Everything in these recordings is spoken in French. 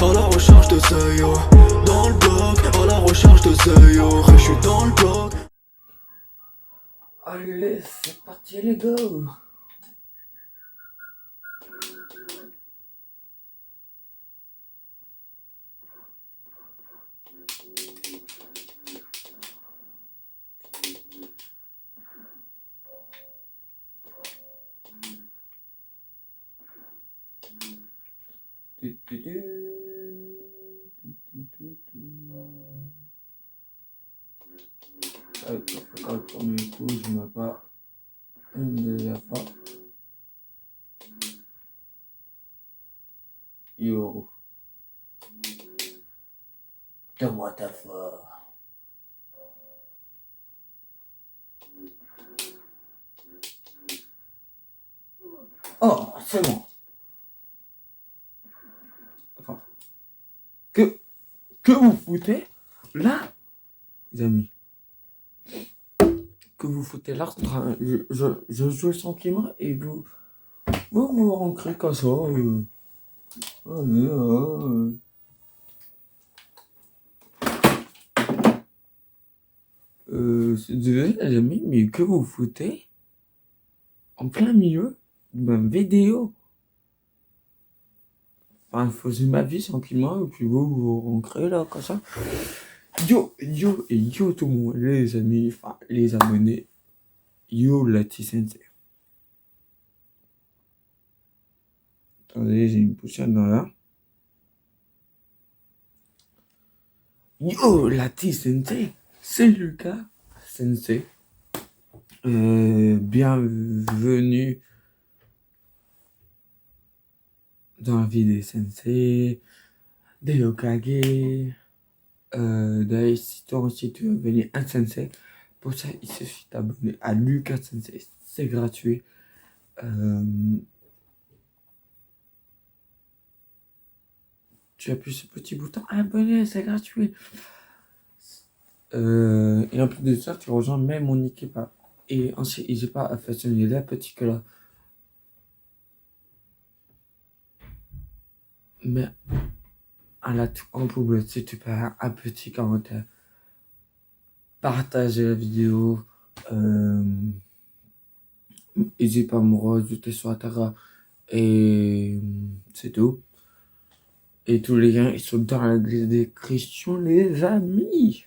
à la recherche de Zeyo. Dans le bloc, à la recherche de Zeyo. Je suis dans le bloc. Allez, c'est parti les gars. Le premier coup, je me bats une deuxième fois. Yo, donne-moi ta foi. Oh, c'est bon. Enfin, que vous foutez là, les amis? Que vous foutez là, je joue tranquillement et vous rentrez comme ça. Allez, c'est désolé les amis, mais que vous foutez en plein milieu de ma vidéo? Enfin, je faisais ma vie tranquillement et puis vous rentrez là comme ça. Yo tout le monde, les amis, enfin les abonnés. Yo Lati Sensei. Attendez, j'ai une pochette dans là. Yo Lati Sensei, c'est Lucas Sensei. Bienvenue dans la vie des Sensei, des Hokage. D'ailleurs, si toi aussi tu veux devenir un Sensei, pour ça il suffit d'abonner à Lucas Sensei, c'est gratuit. Tu appuies sur ce petit bouton abonner, c'est gratuit. Et en plus de ça, tu rejoins même mon équipe. Et ensuite, n'hésite pas à faire la petite que là. Mais à la tout en public, si tu peux faire un petit commentaire, partager la vidéo, n'hésite pas à me rajouter sur Atara et c'est tout. Et tous les liens ils sont dans la description, les amis.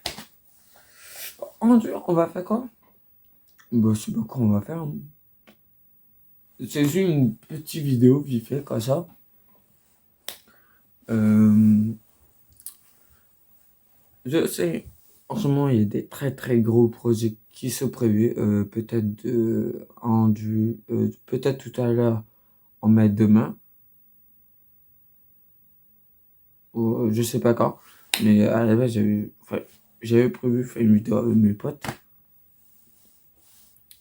On va faire quoi? Bah, je sais pas quoi on va faire. C'est juste une petite vidéo vite fait comme ça. Je sais, en ce moment, il y a des très très gros projets qui sont prévus. Peut-être peut-être tout à l'heure, en mai demain. Ou, je sais pas quand. Mais à la base, j'avais prévu faire une vidéo avec mes potes.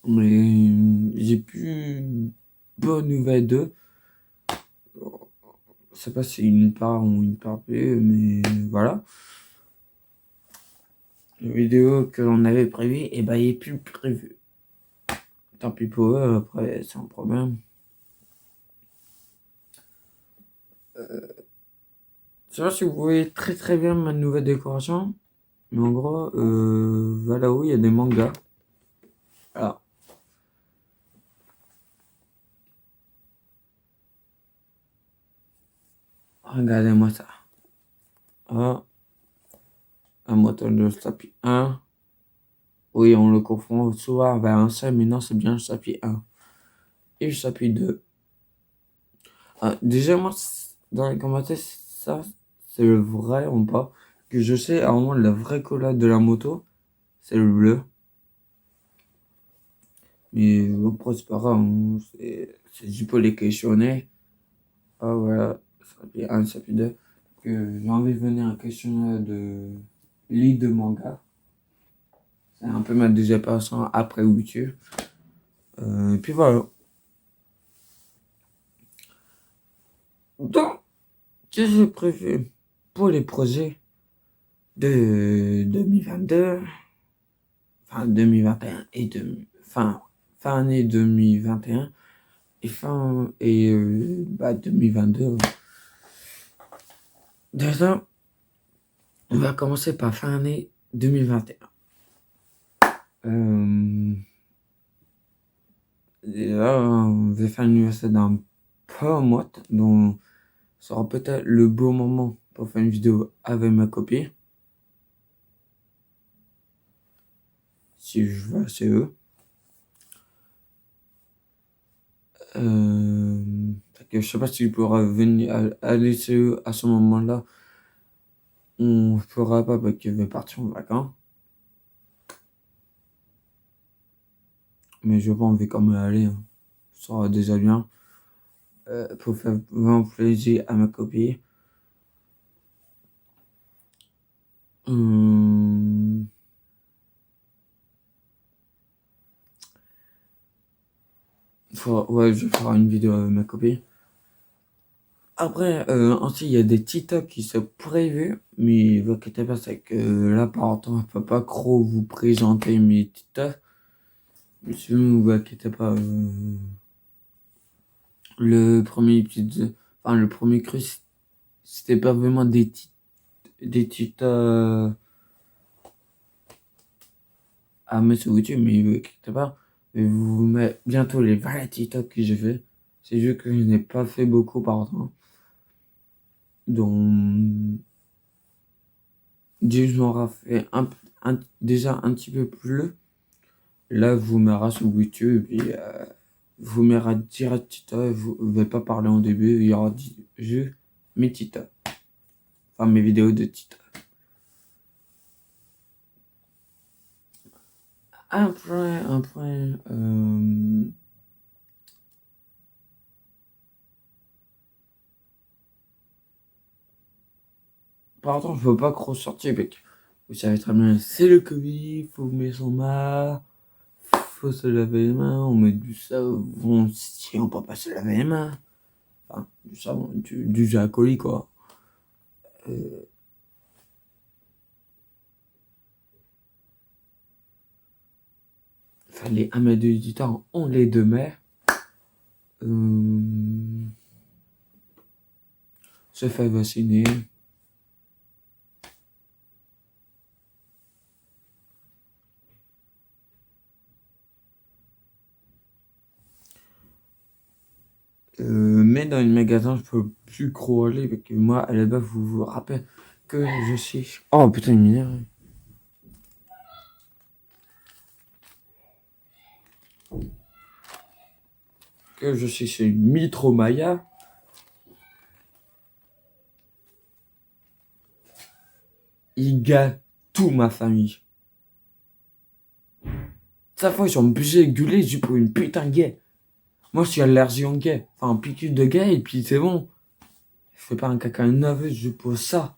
Mais j'ai plus bonne nouvelle d'eux. Je sais pas si c'est une part ou une part B, mais voilà. La vidéo que l'on avait prévue, et ben, il est plus prévu. Tant pis pour eux, après, c'est un problème. Je sais pas si vous voyez très très bien ma nouvelle décoration, mais en gros, voilà où il y a des mangas. Alors, regardez-moi ça. Ah, un moteur de tapis 1. Oui, on le confond souvent avec un seul, mais non, c'est bien le tapis 1. Et le tapis 2. Ah, déjà, moi, dans les commentaires, ça, c'est le vrai ou pas. Que je sais, à un moment, la vraie couleur de la moto, c'est le bleu. Mais après, c'est pas grave, hein, c'est juste pour les questionner. Ah voilà, chapitre 1, chapitre 2. Que j'ai envie de venir un questionnaire de lit de manga. C'est un peu ma deuxième personne après YouTube. Et puis voilà. Donc, qu'est-ce que j'ai prévu pour les projets de 2022, fin 2021 et fin année 2021 et 2022. Déjà, on va commencer par fin année 2021. Déjà, on va faire l'anniversaire d'un pote, donc ça sera peut-être le beau moment pour faire une vidéo avec ma copine, si je vais chez eux. Fait que je sais pas si tu pourras venir aller chez eux à ce moment-là. On ne fera pas parce qu'il va partir en vacances. Mais je pense qu'on va quand même aller, hein. Ça sera déjà bien. Pour faire vraiment plaisir à ma copine. Hum, ouais, je vais faire une vidéo avec ma copine. Après, ensuite, il y a des TikTok qui sont prévus, mais vous inquiétez pas, c'est que là, par exemple, je peux pas trop vous présenter mes TikTok. Mais sinon, vous inquiétez pas, le premier épisode, enfin, le premier cru, c'était pas vraiment des TikTok à mettre sur YouTube, mais vous inquiétez pas, je vais vous mettre bientôt les vrais TikTok que j'ai fait. C'est juste que je n'ai pas fait beaucoup par temps. Donc, dès que j'en fait déjà un petit peu plus, là, vous m'aurez sur YouTube et vous m'aurez direct TikTok. Je ne vais pas parler en début, il y aura juste mes TikTok. Enfin, mes vidéos de TikTok. Après, par contre, je ne peux pas trop sortir, mec. Vous savez très bien, c'est le Covid, faut mettre son masque, faut se laver les mains, on met du savon si on peut pas se laver les mains. Enfin, du savon, du gel alcoolique, quoi. Euh, Fallait un mètre de distance, on les deux mètres. Se faire vacciner. Mais dans les magasins, je peux plus trop aller parce que moi, à la base, vous vous rappelez que je suis. Oh putain, il m'énerve. Que je suis chez Mitromaya. Il gâte tout ma famille. Cette fois, ils sont obligés de gueuler juste pour une putain de gay. Moi, je suis allergique en gay. Enfin, piqûre de gay et puis c'est bon. Je fais pas un caca nerveux juste pour ça.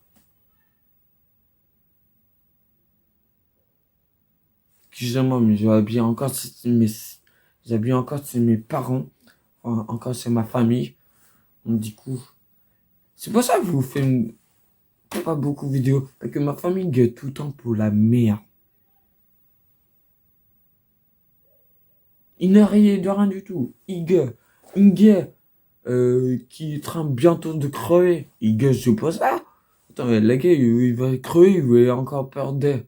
Excusez-moi, mais j'habille encore chez mes parents. Enfin, encore chez ma famille. Donc, du coup, c'est pour ça que je vous fais pas beaucoup de vidéos. Parce que ma famille gueule tout le temps pour la merde. Il n'a rien de rien du tout. Il gueule. Une gueule qui est en train bientôt de crever. Il gueule, c'est pas ça. Attends, mais la gueule, il va crever, il va encore perdre d'air.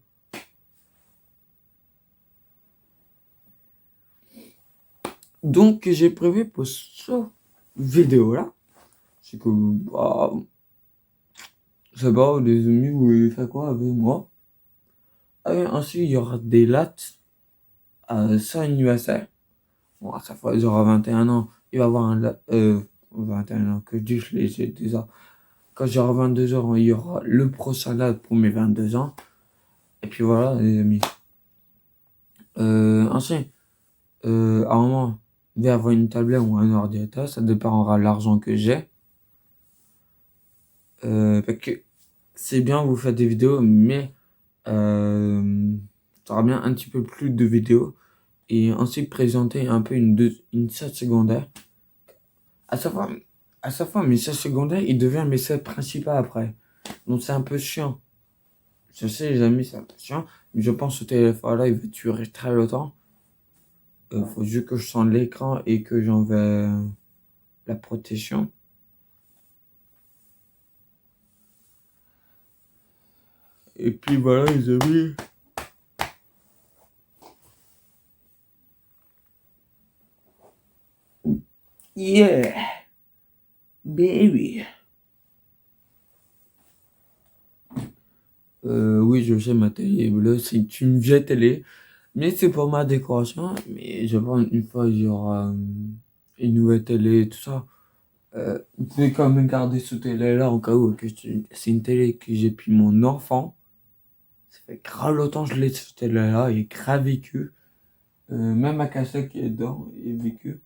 Donc, j'ai prévu pour cette vidéo-là, c'est que, bah, je sais pas, les amis, vous voulez faire quoi avec moi? Ensuite, il y aura des lattes à son anniversaire. Bon, à chaque fois, il aura 21 ans. Il va avoir 21 ans, que je dis, je les ai déjà. Quand j'aurai 22 ans, il y aura le prochain latte pour mes 22 ans. Et puis voilà, les amis. Ensuite, à un moment, je vais avoir une tablette ou un ordinateur, ça dépendra de l'argent que j'ai. Parce que c'est bien, vous faites des vidéos, mais ça aura bien un petit peu plus de vidéos. Et ensuite présenter un peu une scène secondaire. À chaque fois, mes scènes secondaires, il devient mes scènes principales après. Donc c'est un peu chiant. Je sais, les amis, c'est un peu chiant. Mais je pense que ce téléphone-là, il va durer très longtemps. Faut juste que je sente l'écran et que j'enlève la protection. Et puis voilà les amis. Yeah, baby. Oui, je sais, ma télé est bleue. C'est une vieille télé. Mais c'est pour ma décoration. Mais je pense une fois, il y aura une nouvelle télé et tout ça. Vous pouvez quand même garder ce télé-là au cas où. C'est une télé que j'ai depuis mon enfant. Ça fait grave longtemps que je l'ai, ce télé-là. Il est grave vécu. Même ma cassette qui est dedans est vécu.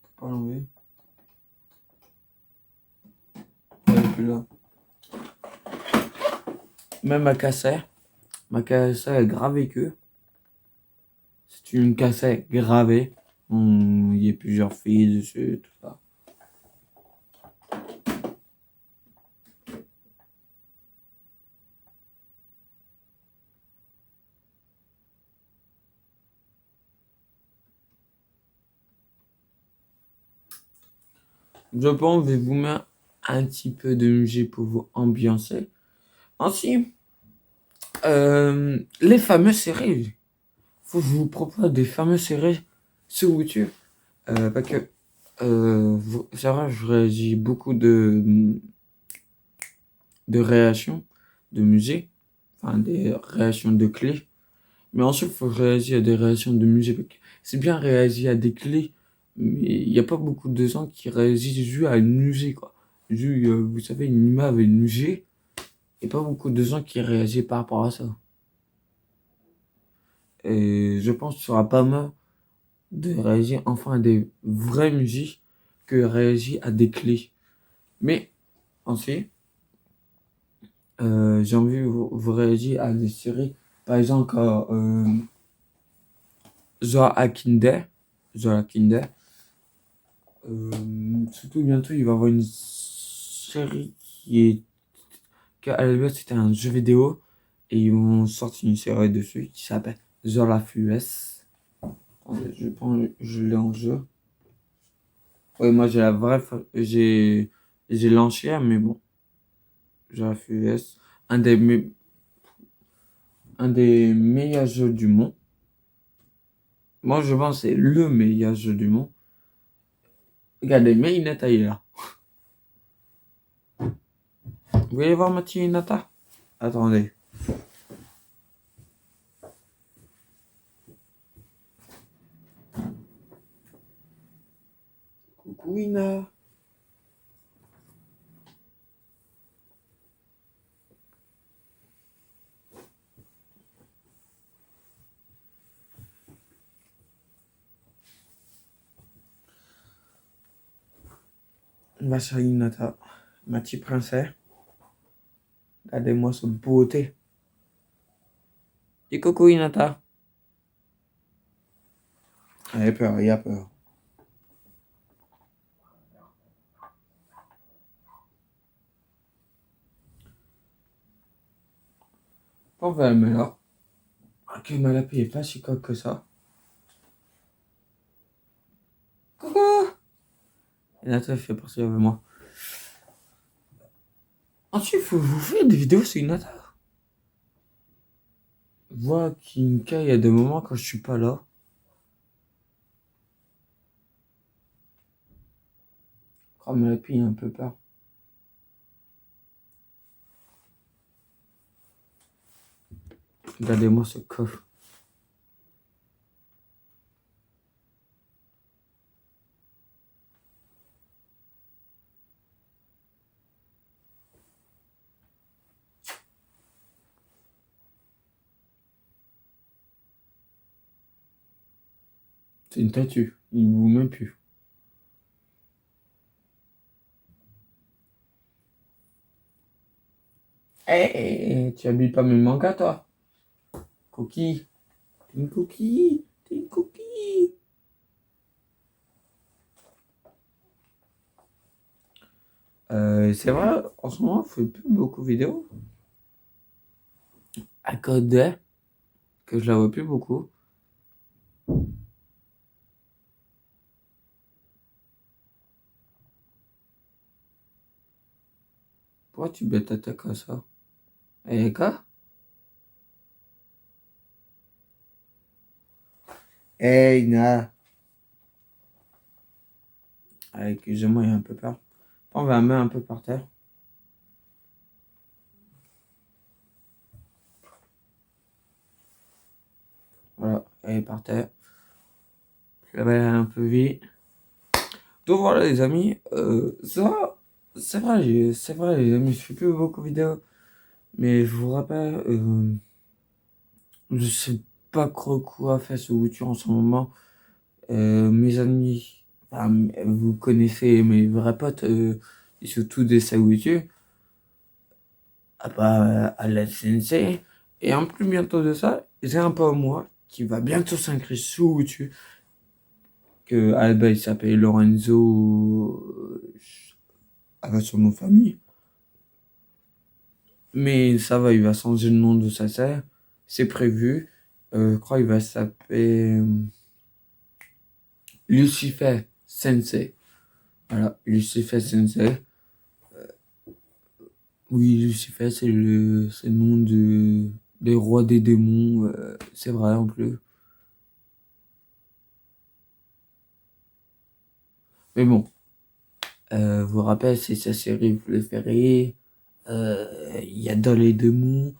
Faut pas l'enlever. Elle est plus là. Même ma cassette est grave vécu. C'est une cassette gravée. Il y a plusieurs filles dessus, tout ça. Je pense que je vais vous mettre un petit peu de musique pour vous ambiancer. Ensuite, les fameuses séries. Faut que je vous propose des fameuses séries sur YouTube. Parce que, c'est vrai, je réagis beaucoup de réactions de musique. Enfin, des réactions de clés. Mais ensuite, il faut réagir à des réactions de musique. C'est bien réagir à des clés, mais il n'y a pas beaucoup de gens qui réagissent juste à une musique, quoi. Juste, vous savez, une image avec une musique, il n'y a pas beaucoup de gens qui réagissent par rapport à ça. Et je pense qu'il sera pas mal de réagir enfin à des vraies musiques que réagir à des clés. Mais, ensuite, j'ai envie de vous réagir à des séries, par exemple, quand, genre à Kinder, genre à Kinder. Surtout bientôt, il va y avoir une série qu'à la base c'était un jeu vidéo et ils vont sortir une série dessus qui s'appelle The Last of Us. Attendez, je pense que je l'ai en jeu. Ouais, moi j'ai la vraie, j'ai l'ancien, mais bon, The Last of Us, un des meilleurs jeux du monde. Moi je pense que c'est le meilleur jeu du monde. Regardez, mais Hinata il est là. Vous voulez voir ma petite Hinata? Attendez. Coucou Ina. Ma chérie Hinata, ma petite princesse. Regardez-moi cette beauté. Et coucou Hinata. Il a peur, il a peur. On va la mettre là. Ok, ma lapine est pas si coque que ça. Coucou. Hinata fait partie avec moi. Ensuite, il faut vous faire des vidéos sur Hinata. Vois Kinka, il y a des moments quand je suis pas là. Quand ma lapine a un peu peur. Regardez-moi ce coffre. C'est une statue. Il ne bouge même plus. Eh, tu habilles pas mes mangas, toi? Cookie. T'es une cookie. T'es une cookie. C'est vrai, en ce moment, je fais plus beaucoup de vidéos. À cause de que je la vois plus beaucoup. Pourquoi tu bêtes ta tête comme ça? Eh, quoi? Hey, Ina. Ah, excusez-moi, il y a un peu peur. On va la mettre un peu par terre. Voilà, elle est par terre. Je la vais aller un peu vite. Donc voilà les amis, c'est vrai les amis, je fais plus beaucoup de vidéos, mais je vous rappelle, je sais pas trop quoi faire sur YouTube en ce moment. Mes amis, enfin, vous connaissez mes vrais potes, et surtout des sur YouTube, à part à la CNC. Et en plus bientôt de ça, j'ai un pote moi qui va bientôt s'inscrire sur YouTube, que à la base il s'appelle Lorenzo, avec son nom de famille. Mais ça va, il va changer le nom de sa sœur. C'est prévu. Je crois qu'il va s'appeler Lucifer Sensei. Voilà, Lucifer Sensei. Oui, Lucifer, c'est le nom des rois des démons. C'est vrai en plus. Mais bon, vous vous rappelez, c'est sa série préférée. Il y a dans les démons.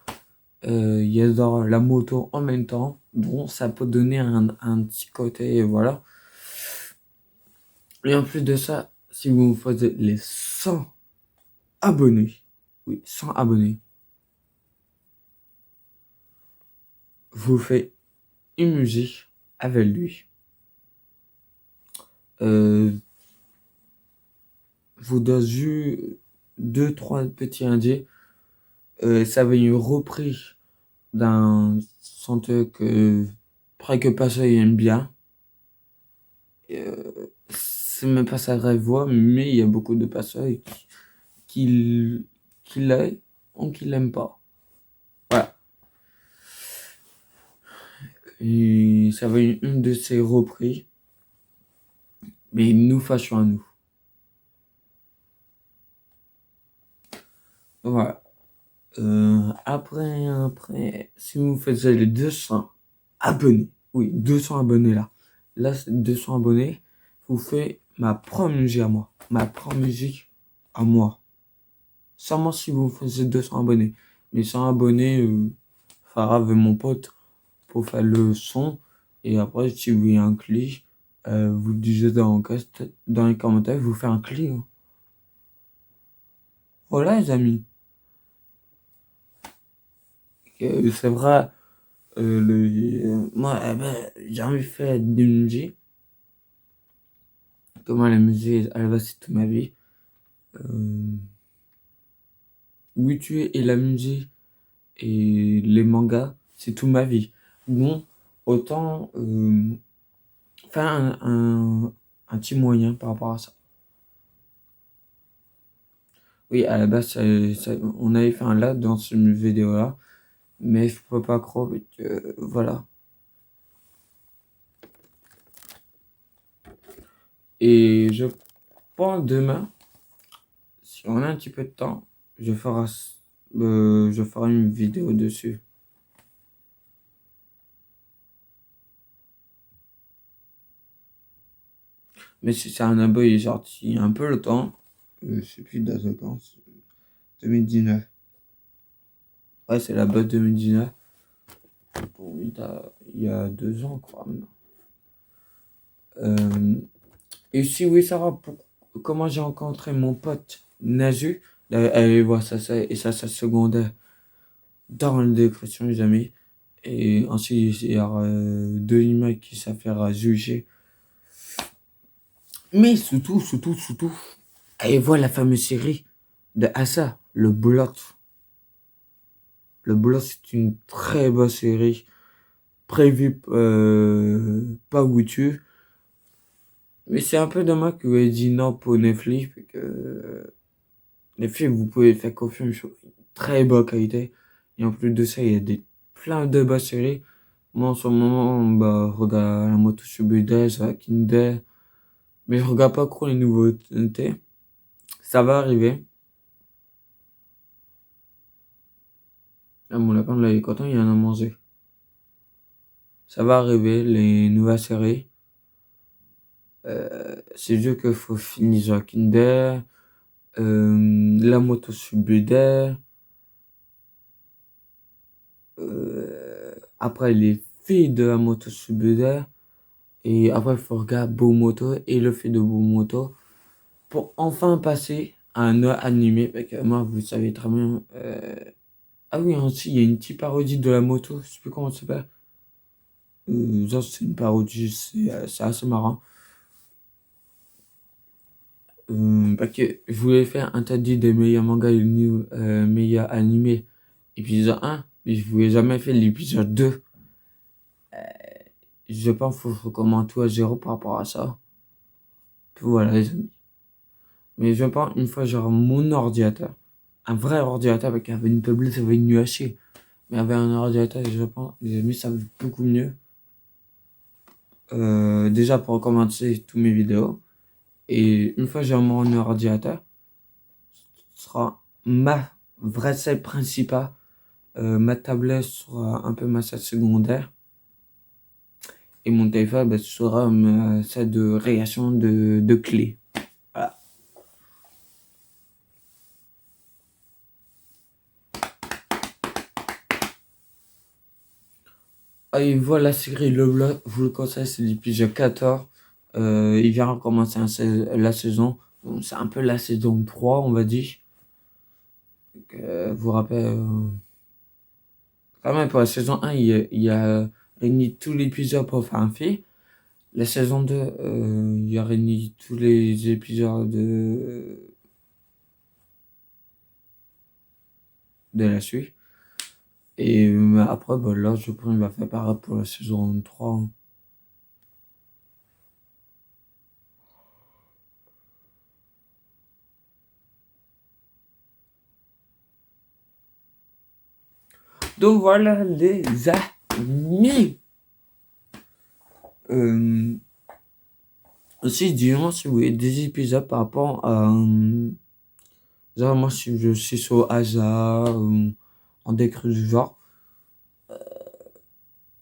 Il y a dans la moto en même temps. Bon, ça peut donner un petit côté, voilà. Et en plus de ça, si vous me faites les 100 abonnés, oui, 100 abonnés, vous faites une musique avec lui. Vous donne juste deux, trois petits indices. Ça va une reprise d'un chanteur que presque personne aime bien. C'est même pas sa vraie voix, mais il y a beaucoup de personnes qui l'aiment ou qui l'aiment pas. Voilà. Et ça va une de ses reprises, mais nous fâchons à nous. Voilà. Après, si vous faites les 200 abonnés, oui, 200 abonnés là c'est 200 abonnés, vous faites ma première musique à moi, ma première musique à moi. Seulement si vous faites 200 abonnés. Mais 100 abonnés, Farah avec mon pote pour faire le son. Et après, si vous voulez un clip, vous le disiez dans les commentaires, vous faites un clip. Hein. Voilà les amis. C'est vrai. Moi, j'ai envie de faire des musiques. Comment la musique, elle va, c'est toute ma vie. Oui, tu es et la musique et les mangas, c'est toute ma vie. Bon, autant faire un petit moyen par rapport à ça. Oui, à la base, on avait fait un live dans cette vidéo-là, mais je peux pas croire que, voilà. Et je pense demain, si on a un petit peu de temps, je ferai une vidéo dessus. Mais si c'est un abo, il est sorti un peu le temps. Je sais plus de date quand. 2019. Ouais, c'est la botte 2019. Bon, il y a 2 ans, quoi, maintenant. Et si oui, Sarah, comment j'ai rencontré mon pote Nazu, allez voir ça et ça secondaire dans la description, les amis. Et ensuite, il y a deux images qui s'affairent juger. Mais surtout, allez voir la fameuse série de Asa, le Blot. Le Blot, c'est une très bonne série prévue par YouTube. Mais c'est un peu dommage que vous ayez dit non pour Netflix, parce que Netflix, vous pouvez faire confiance sur une très bonne qualité. Et en plus de ça, il y a plein de bonnes séries. Moi, en ce moment, bah, regarde la moto sur Budez, Kinder. Mais je regarde pas trop les nouveautés. Ça va arriver. Là, mon lapin, là, il est content, il en a mangé. Ça va arriver, les nouvelles séries. C'est sûr qu'il faut finir The Kinder, la moto Subuder, après les filles de la moto Subuder, et après il faut regarder Bomoto et le fait de Bomoto pour enfin passer à un animé. Parce que moi, vous savez très bien. Ah oui, aussi, il y a une petite parodie de la moto, je sais plus comment ça s'appelle. Ça, c'est une parodie, c'est assez marrant. Parce que je voulais faire un tas des meilleurs mangas et meilleurs animés épisode 1, mais je voulais jamais faire l'épisode 2. Je pense qu'il faut que je recommence tout à zéro par rapport à ça. Puis voilà les amis. Mais je pense une fois j'aurai mon ordinateur, un vrai ordinateur avec une tablette, ça va être nul à chier. Mais avec un ordinateur, je pense, les amis, ça va beaucoup mieux. Déjà pour recommencer tous mes vidéos. Et une fois j'ai mon ordinateur, ce sera ma vraie salle principale. Ma tablette sera un peu ma salle secondaire. Et mon téléphone bah, sera ma salle de réaction de clés. Voilà. Et voilà la série Le Bloc, je vous le conseille, c'est l'épisode 14. Il vient recommencer la saison. Bon, c'est un peu la saison 3, on va dire. Donc, vous rappelez, quand même, pour la saison 1, il y a réuni tous les épisodes pour faire un film. La saison 2, il y a réuni tous les épisodes de la suite. Et après, bah, là, je pense qu'il va faire pareil pour la saison 3. Hein. Donc voilà les amis. Aussi, dis-moi si vous voulez des épisodes par rapport à... genre, moi, si je suis sur hasard, en décret du genre.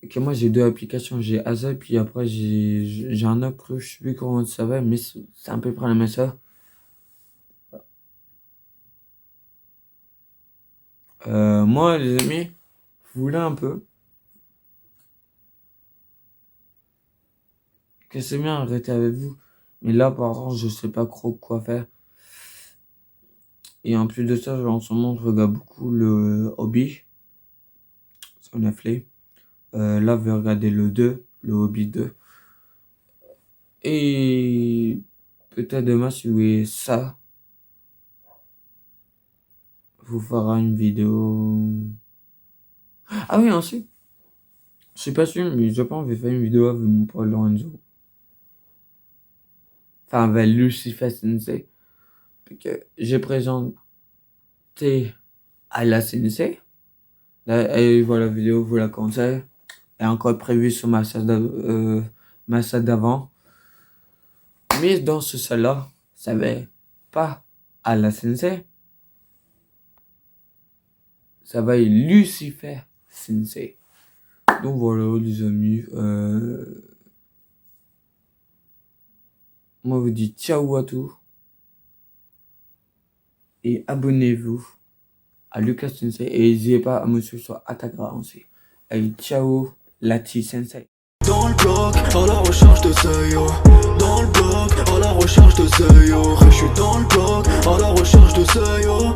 Que moi, j'ai deux applications. J'ai hasard, puis après, j'ai un autre, je sais plus comment ça va, mais c'est à peu près la même chose. Moi, les amis, vous voulez un peu que c'est bien arrêter avec vous. Mais là, par exemple, je sais pas trop quoi faire. Et en plus de ça, en ce moment, je regarde beaucoup le Hobby sur Netflix. Là, je vais regarder le Hobby 2. Et peut-être demain, si vous voulez ça, vous fera une vidéo. Ah oui, ensuite, je suis pas sûr, mais je pense que je vais faire une vidéo avec mon pote Lorenzo. Enfin, avec Lucifer Sensei. Puis que j'ai présenté à la Sensei. Et voilà la vidéo, vous la conseille. Elle est encore prévue sur ma salle d'avant. Mais dans ce salle-là, ça va pas à la Sensei. Ça va être Lucifer Sensei. Donc voilà les amis. Moi, je vous dis ciao à tous. Et abonnez-vous à Lucas Sensei. Et n'hésitez pas à me suivre sur Instagram aussi. Allez, ciao, Lati Sensei. Dans le bloc, à la recherche de Zeyo. Dans le bloc, à la recherche de Zeyo. Je suis dans le bloc, à la recherche de Zeyo.